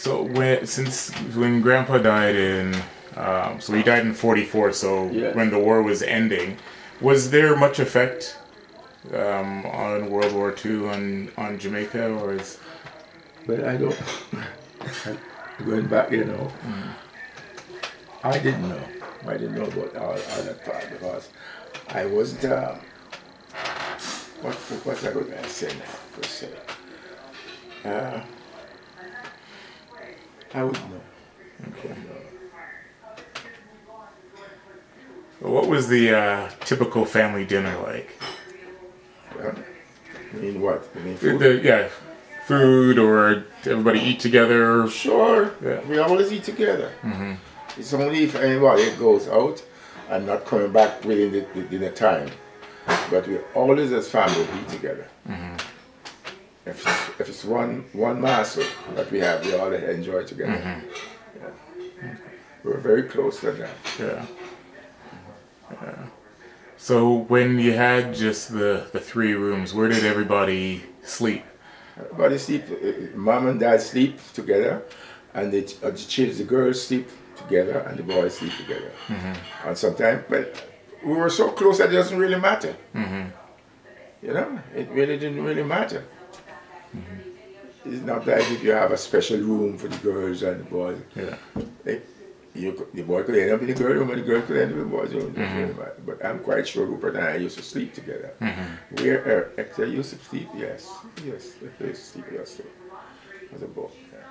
So when Grandpa died in, so he died in '44. So Yeah. when the war was ending, was there much effect on World War II on Jamaica, or is? But I don't. Going back, I didn't know. I didn't know about all that part because I wasn't. What I going to say now? Per se, I wouldn't know. Okay. What was the typical family dinner like? Well, I mean what? I mean food? Yeah, food, or everybody eat together. Sure. Yeah. We always eat together. It's only if anybody goes out and not coming back within the dinner time. But we always as family eat together. If it's one master that we have, we all enjoy together. Yeah. We're very close to that. Yeah. So when you had just the three rooms, where did everybody sleep? Everybody sleep. Mom and dad sleep together, and the kids, the girls sleep together, and the boys sleep together. And sometimes, but we were so close that it doesn't really matter. It really didn't really matter. It's not like if you have a special room for the girls and the boys. Yeah. The boy could end up in the girl room and the girl could end up in the boys' room. But I'm quite sure Rupert and I used to sleep together. Where Hector used to sleep, yes. Yes, Hector used to sleep with us too. As a boy. Yeah.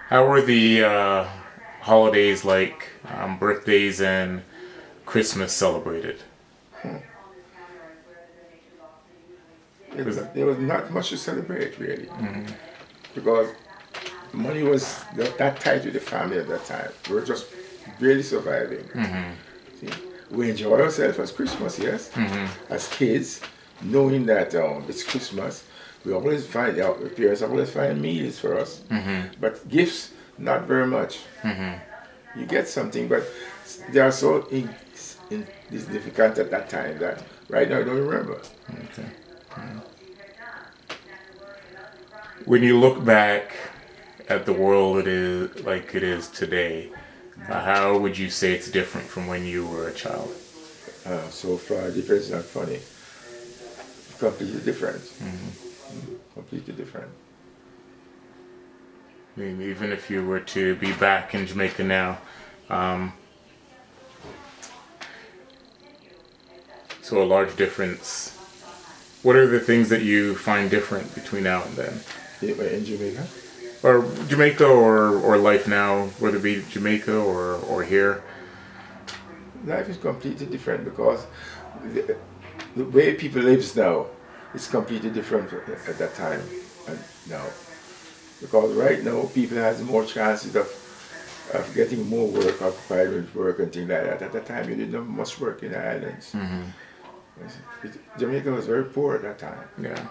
How were the holidays, like birthdays and Christmas, celebrated? There was not much to celebrate, really. Because money was not that tight with the family at that time. We were just barely surviving. See? We enjoy ourselves as Christmas, yes? As kids, knowing that it's Christmas, we always find, our parents always find meals for us. But gifts, not very much. You get something, but they are so insignificant at that time that right now I don't remember. Okay. When you look back at the world it is today, how would you say it's different from when you were a child? So far, difference is not funny. Completely different. Completely different. I mean, even if you were to be back in Jamaica now, so a large difference. What are the things that you find different between now and then? In Jamaica? Or Jamaica or life now, whether it be Jamaica or here? Life is completely different because the way people live now is completely different at that time and now. Because right now people have more chances of getting more work, occupied with work and things like that. At that time you didn't have much work in the islands. Jamaica was very poor at that time. Yeah.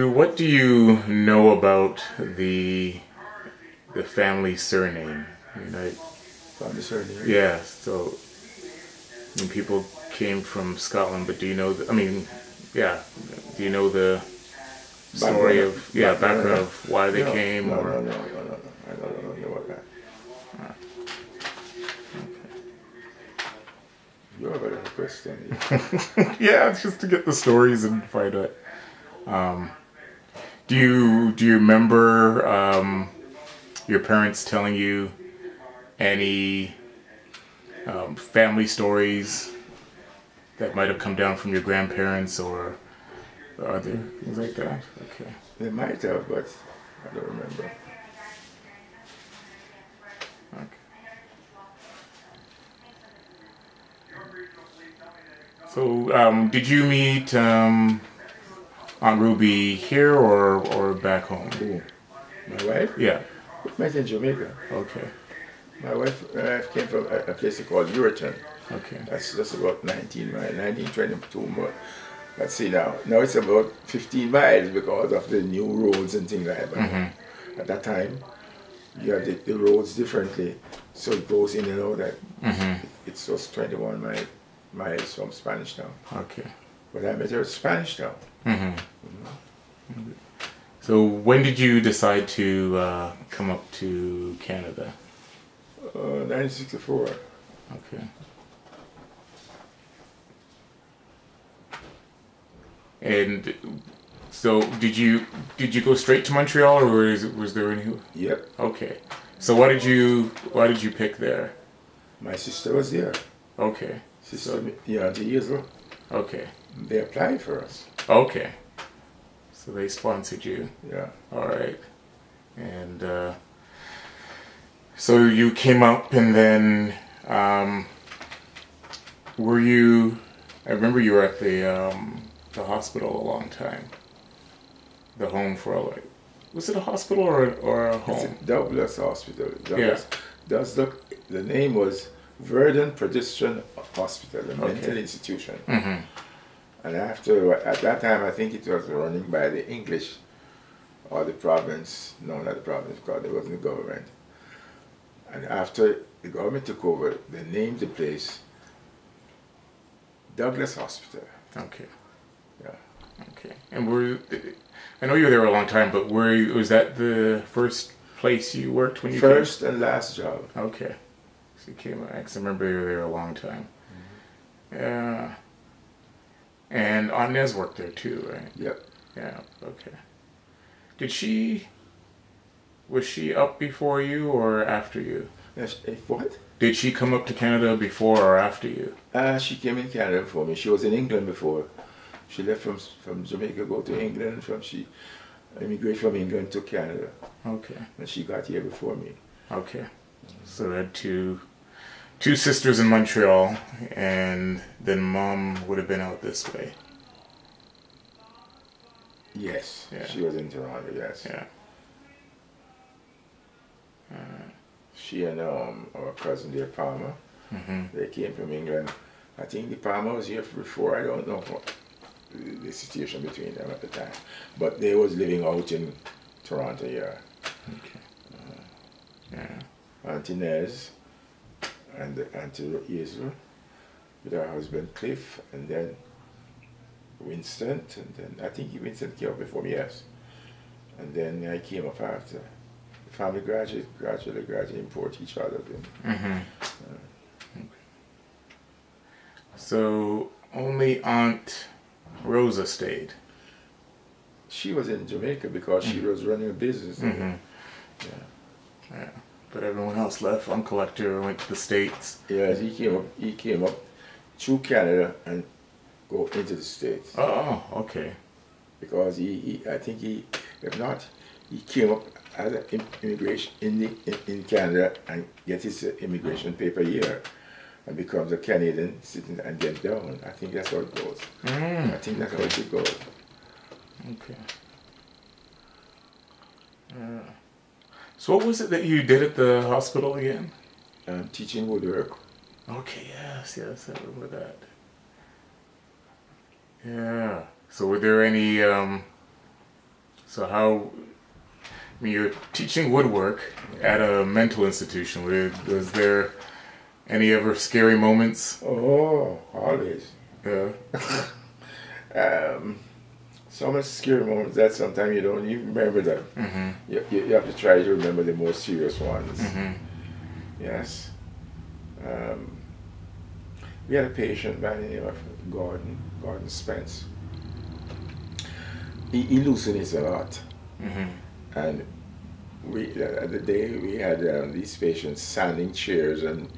What do you know about the family surname? Family surname? Yeah. So when people came from Scotland, but do you know? Do you know the story background of why they came? No. I don't know about that. You're a better question. Yeah, it's just to get the stories and find out. Do you remember your parents telling you any family stories that might have come down from your grandparents or other things like that? Okay. They might have, but I don't remember. Okay. So, did you meet Aunt Ruby here or back home? Who? My wife? Yeah. We met in Jamaica. Okay. My wife came from a place called Uriton. Okay. That's just about 19 miles, 22 miles. Let's see now. Now it's about 15 miles because of the new roads and things like that. At that time, you have the roads differently, so it goes in and out. It's just 21 miles Maya is from Spanish Town. Okay. But I met her at Spanish Town. So when did you decide to come up to Canada? 1964. Okay. And so did you go straight to Montreal, or was there any? Yep. Okay. So why did you pick there? My sister was there. Okay. Sister, So, yeah, Auntie Hazel. okay. They applied for us. Okay. So they sponsored you. Yeah. All right. And so you came up, and then were you? I remember you were at the hospital a long time. The home for like, was it a hospital or a home? It's a Douglas Hospital. Douglas. The name was Verdun Pedestrian Hospital, a mental institution. And at that time, I think it was running by the English or the province. No, not the province, because it wasn't the government. And after the government took over, they named the place Douglas Hospital. Okay. Yeah. Okay. And I know you were there a long time, but was that the first place you worked when you First and last job. Okay. So you came, because I remember you were there a long time. Yeah. And Inez worked there too, right? Yep. Yeah, okay. Was she up before you or after you? What? Did she come up to Canada before or after you? She came in Canada before me. She was in England before. She left from Jamaica, go to England. She immigrated from England to Canada. Okay. And she got here before me. Okay. So I had two sisters in Montreal, and then Mom would have been out this way. Yes. Yeah. She was in Toronto, yes. Yeah. She and our cousin dear Palmer, they came from England. I think the Palmer was here before. I don't know what the situation between them at the time. But they was living out in Toronto, yeah. Okay. Yeah. Auntie Nez and Auntie Hazel with her husband Cliff, and then Winston, and then I think Winston came up before me, yes. And then I came up after. The family gradually import each other then. So only Aunt Rosa stayed. She was in Jamaica because she was running a business. Yeah. But everyone else left. Uncle Hector went to the States. Yes, he came up through Canada and go into the States. Oh, okay. Because I think if not, he came up as an immigration in Canada and get his immigration paper here and becomes a Canadian citizen and get down. I think that's how it goes. I think that's how it should go. Okay. So what was it that you did at the hospital again? Teaching woodwork. Okay, yes, I remember that. Yeah. So were there any, you're teaching woodwork at a mental institution. Was there any ever scary moments? Oh, always. Yeah. So much scary moments that sometimes you don't even remember them. You have to try to remember the more serious ones. Yes. We had a patient by the name of Gordon Spence. He hallucinates a lot. And the day we had these patients sanding chairs and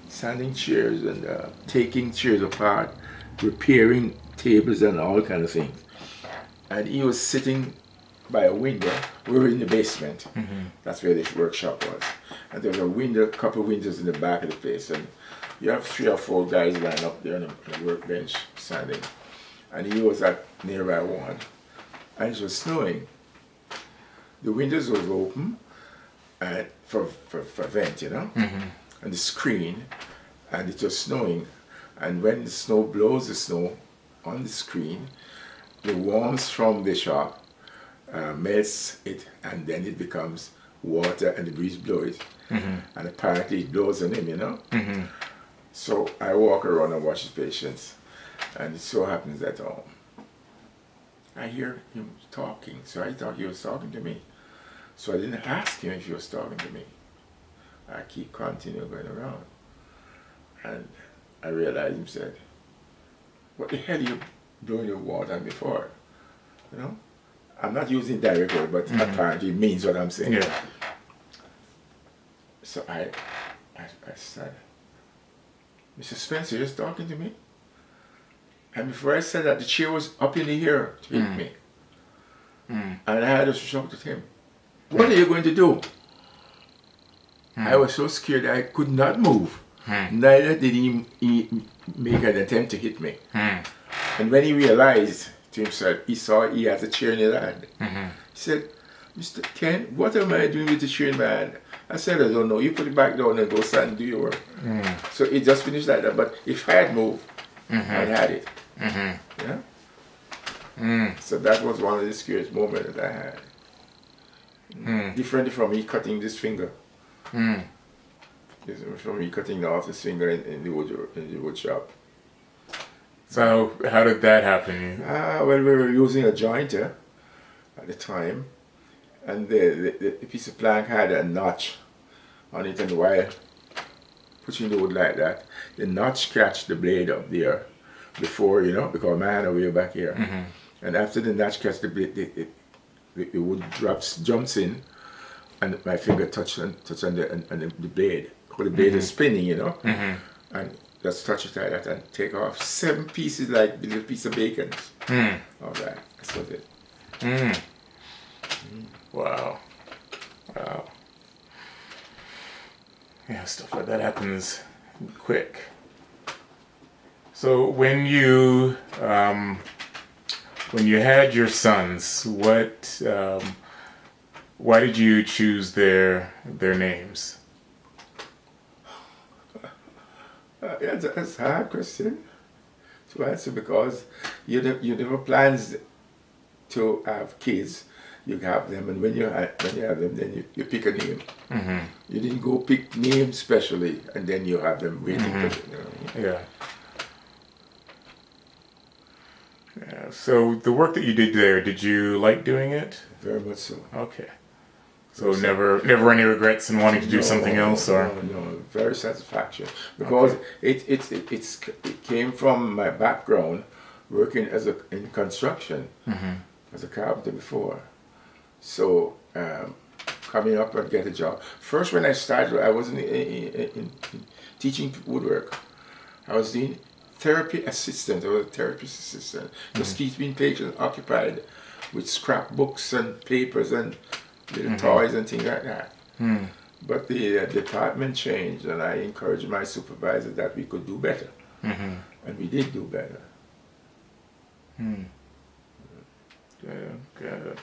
sanding chairs and taking chairs apart, repairing tables and all kind of things. And he was sitting by a window. We were in the basement. That's where this workshop was. And there was a window, couple of windows in the back of the place. And you have 3 or 4 guys lined up there on a workbench sanding. And he was at nearby one. And it was snowing. The windows was open and for vent, you know? And the screen, and it was snowing. And when the snow blows the snow on the screen, the warmth from the shop melts it, and then it becomes water and the breeze blows. And apparently it blows on him, you know. So I walk around and watch his patients, and it so happens that I hear him talking, so I thought he was talking to me. So I didn't ask him if he was talking to me. I keep continuing going around. And I realized him said, "What the hell are you blowing your water on me for?" You know? I'm not using direct word, but apparently it means what I'm saying. Yeah. So I said, "Mr. Spencer, you're talking to me?" And before I said that, the chair was up in the air to hit me. And I had to shout at him, "What are you going to do?" I was so scared I could not move. Neither did he make an attempt to hit me. And when he realized to himself, he saw he has a chair in his hand. He said, "Mr. Ken, what am I doing with the chair in my hand?" I said, "I don't know. You put it back down and go stand and do your work." So it just finished like that. But if I had moved, I'd had it. Yeah? So that was one of the scariest moments that I had. Different from me cutting this finger. Different from me cutting off this finger in the wood shop. So how did that happen? Well, we were using a jointer at the time, and the piece of plank had a notch on it, and while pushing the wood like that, the notch catch the blade up there before, you know, because my hand way back here. And after the notch catch the blade, the wood jumps in, and my finger touch on the blade. Because the blade is spinning, you know, and just touch it like that and take off 7 pieces like a little piece of bacon. All right, that's what it. Wow. Wow. Yeah, stuff like that happens quick. So when you had your sons, why did you choose their names? Yeah, that's a hard question to answer, because you never plans to have kids. You have them, and when you have them, then you pick a name. You didn't go pick names specially, and then you have them waiting for you. You know what I mean? Yeah. So the work that you did there, did you like doing it? Very much so. Okay. So never any regrets in wanting to do something else, or? No, very satisfaction, because it came from my background working in construction as a carpenter before. So coming up and get a job. First, when I started, I wasn't in teaching woodwork. I was doing therapy assistant. I was a therapist assistant. Just keeping patients occupied with scrapbooks and papers and little toys and things like that. But the department changed, and I encouraged my supervisor that we could do better. And we did do better. Good.